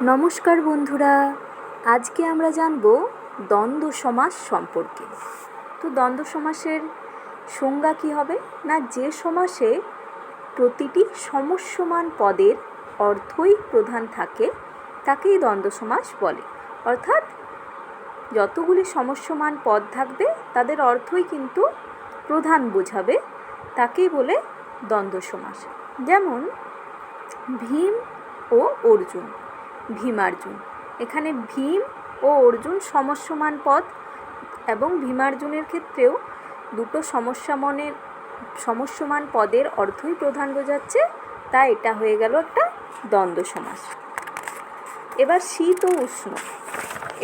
নমস্কার বন্ধুরা, আজকে আমরা জানব দ্বন্দ্ব সমাস সম্পর্কে। তো দ্বন্দ্ব সমাসের সংজ্ঞা কী হবে না, যে সমাসে প্রতিটি সমস্যমান পদের অর্থই প্রধান থাকে তাকেই দ্বন্দ্ব সমাস বলে। অর্থাৎ যতগুলি সমস্যমান পদ থাকবে তাদের অর্থই কিন্তু প্রধান বোঝাবে, তাকেই বলে দ্বন্দ্ব সমাস। যেমন ভীম ও অর্জুন, ভীমার্জুন। এখানে ভীম ও অর্জুন সমস্যমান পদ এবং ভীমার্জুনের ক্ষেত্রেও দুটো সমস্যমান পদের অর্থই প্রধান বোঝাচ্ছে, তাই এটা হয়ে গেল একটা দ্বন্দ্ব সমাস। এবার শীত ও উষ্ণ,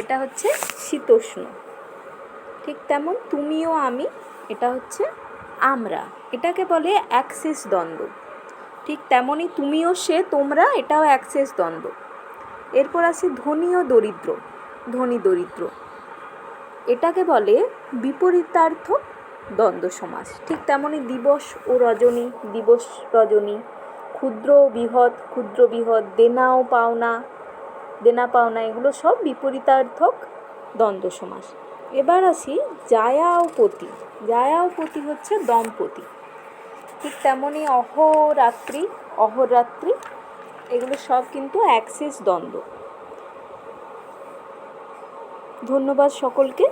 এটা হচ্ছে শীতোষ্ণ। ঠিক তেমন তুমি ও আমি, এটা হচ্ছে আমরা, এটাকে বলে অ্যাক্সিস দ্বন্দ্ব। ঠিক তেমনই তুমি ও সে, তোমরা, এটাও অ্যাক্সিস দ্বন্দ্ব। এরপর আসি ধনী ও দরিদ্র, ধনী দরিদ্র, এটাকে বলে বিপরীতার্থক দ্বন্দ্ব সমাস। ঠিক তেমনই দিবস ও রজনী, দিবস রজনী, ক্ষুদ্র ও বৃহৎ, ক্ষুদ্র বৃহৎ, দেনা ও পাওনা, দেনা পাওনা, এগুলো সব বিপরীতার্থক দ্বন্দ্ব সমাস। এবার আসি জায়া ও পতি, জায়া ও পতি হচ্ছে দম্পতি। ঠিক তেমনই অহোরাত্রি, অহোরাত্রি, এগুলো সব কিন্তু অ্যাক্সিস দ্বন্দ্ব। ধন্যবাদ সকলকে।